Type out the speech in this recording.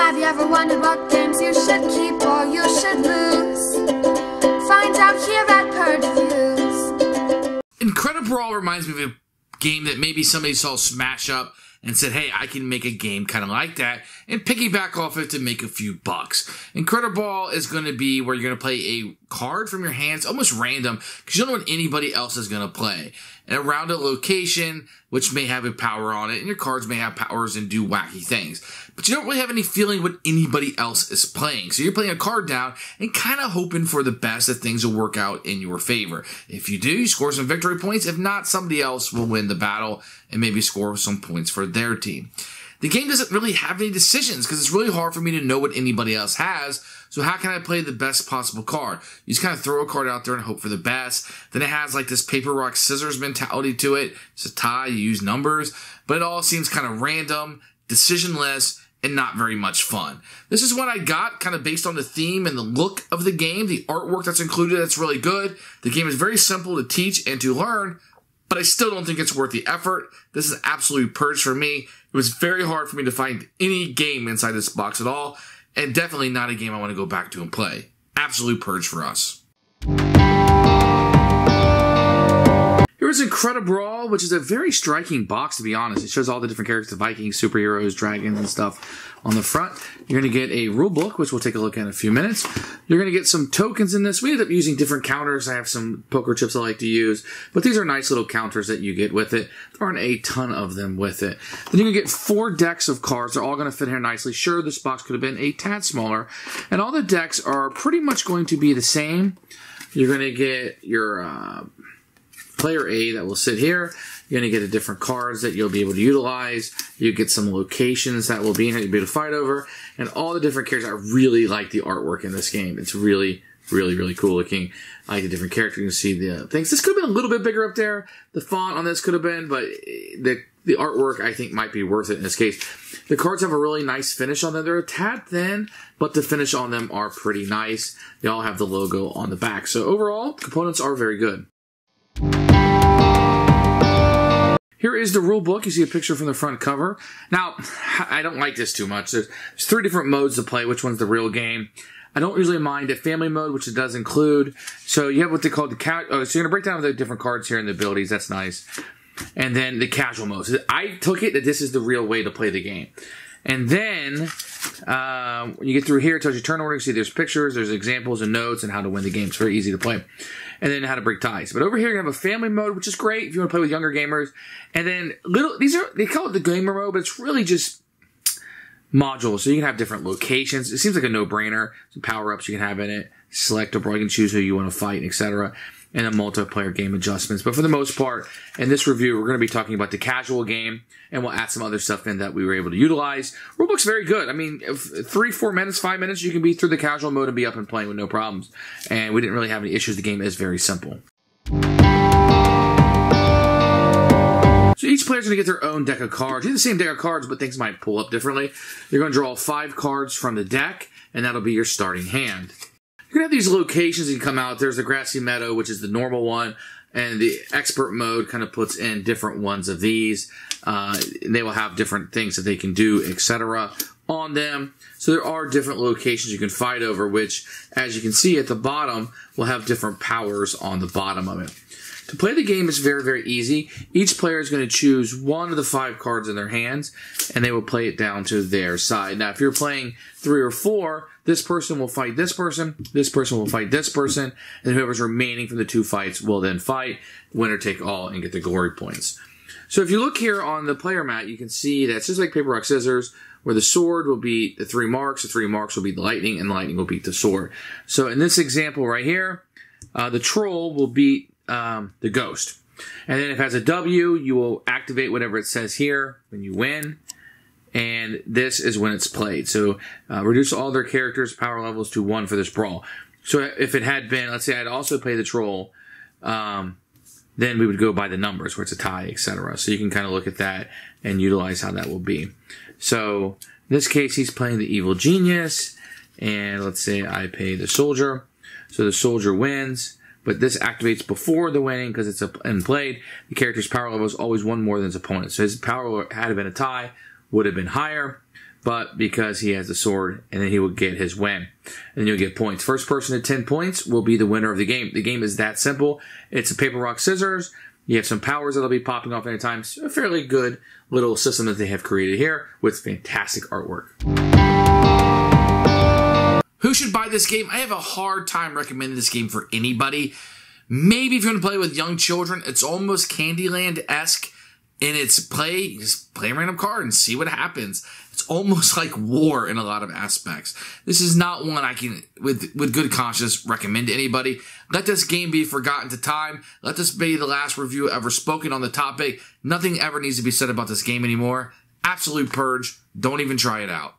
Have you ever wondered what games you should keep or you should lose? Find out here at Purge Reviews. Incredibrawl reminds me of a game that maybe somebody saw smash up and said, hey, I can make a game kind of like that and piggyback off it to make a few bucks. Incredibrawl is going to be where you're going to play a card from your hands, almost random, because you don't know what anybody else is going to play. And around a location, which may have a power on it, and your cards may have powers and do wacky things. But you don't really have any feeling what anybody else is playing. So you're playing a card down and kind of hoping for the best that things will work out in your favor. If you do, you score some victory points. If not, somebody else will win the battle and maybe score some points for their team. The game doesn't really have any decisions because it's really hard for me to know what anybody else has. So how can I play the best possible card? You just kind of throw a card out there and hope for the best. Then it has like this paper, rock, scissors mentality to it. It's a tie, you use numbers, but it all seems kind of random, decisionless, and not very much fun. This is what I got kind of based on the theme and the look of the game, the artwork that's included, that's really good. The game is very simple to teach and to learn, but I still don't think it's worth the effort. This is an absolute purge for me. It was very hard for me to find any game inside this box at all, and definitely not a game I want to go back to and play. Absolute purge for us. Here is Incredibrawl, which is a very striking box, to be honest. It shows all the different characters, the Vikings, superheroes, dragons, and stuff on the front. You're going to get a rule book, which we'll take a look at in a few minutes. You're going to get some tokens in this. We end up using different counters. I have some poker chips I like to use, but these are nice little counters that you get with it. There aren't a ton of them with it. Then you're going to get 4 decks of cards. They're all going to fit here nicely. Sure, this box could have been a tad smaller, and all the decks are pretty much going to be the same. You're going to get your player A that will sit here. You're going to get a different cards that you'll be able to utilize. You get some locations that will be in it you'll be able to fight over. And all the different characters. I really like the artwork in this game. It's really, really, really cool looking. I like the different characters. You can see the things. This could have been a little bit bigger up there. The font on this could have been, but the artwork I think might be worth it in this case. The cards have a really nice finish on them. They're a tad thin, but the finish on them are pretty nice. They all have the logo on the back. So overall, components are very good. Here is the rule book. You see a picture from the front cover. Now, I don't like this too much. There's 3 different modes to play. Which one's the real game? I don't usually mind a family mode, which it does include. So you have what they call the so you're going to break down the different cards here and the abilities. That's nice. And then the casual mode. So I took it that this is the real way to play the game. And then when you get through here, it tells you turn order. You see there's pictures, there's examples and notes and how to win the game. It's very easy to play. And then how to break ties. But over here you have a family mode, which is great if you want to play with younger gamers. And then they call it the gamer mode, but it's really just modules. So you can have different locations. It seems like a no-brainer. Some power-ups you can have in it. Selectable, you can choose who you want to fight, etc. And then multiplayer game adjustments. But for the most part, in this review, we're going to be talking about the casual game, and we'll add some other stuff in that we were able to utilize. Rulebook's very good. I mean, 3, 4 minutes, 5 minutes, you can be through the casual mode and be up and playing with no problems. And we didn't really have any issues. The game is very simple. So each player's going to get their own deck of cards. You have the same deck of cards, but things might pull up differently. You're going to draw 5 cards from the deck, and that'll be your starting hand. You're going to have these locations that come out. There's the grassy meadow, which is the normal one, and the expert mode kind of puts in different ones of these. They will have different things that they can do, etc. on them. So there are different locations you can fight over, which, as you can see at the bottom, will have different powers on the bottom of it. To play the game is very, very easy. Each player is going to choose one of the 5 cards in their hands, and they will play it down to their side. Now, if you're playing 3 or 4, this person will fight this person will fight this person, and whoever's remaining from the 2 fights will then fight, winner take all, and get the glory points. So if you look here on the player mat, you can see that it's just like paper, rock, scissors, where the sword will beat the 3 marks, the 3 marks will beat the lightning, and the lightning will beat the sword. So in this example right here, the troll will beat the ghost. And then if it has a W, you will activate whatever it says here when you win. And this is when it's played. So reduce all their characters' power levels to 1 for this brawl. So if it had been, let's say I'd also play the troll, then we would go by the numbers where it's a tie, etc. So you can kind of look at that and utilize how that will be. So in this case, he's playing the evil genius. And let's say I pay the soldier. So the soldier wins. But this activates before the winning because it's played. The character's power level is always 1 more than his opponent. So his power had it been a tie, would have been higher. but because he has the sword, and then he will get his win. And then you'll get points. First person to 10 points will be the winner of the game. The game is that simple. It's a paper, rock, scissors. You have some powers that'll be popping off anytime. It's a fairly good little system that they have created here with fantastic artwork. Who should buy this game? I have a hard time recommending this game for anybody. Maybe if you're going to play with young children, it's almost Candyland-esque in its play. Just play a random card and see what happens. It's almost like war in a lot of aspects. This is not one I can, with good conscience, recommend to anybody. Let this game be forgotten to time. Let this be the last review ever spoken on the topic. Nothing ever needs to be said about this game anymore. Absolute purge. Don't even try it out.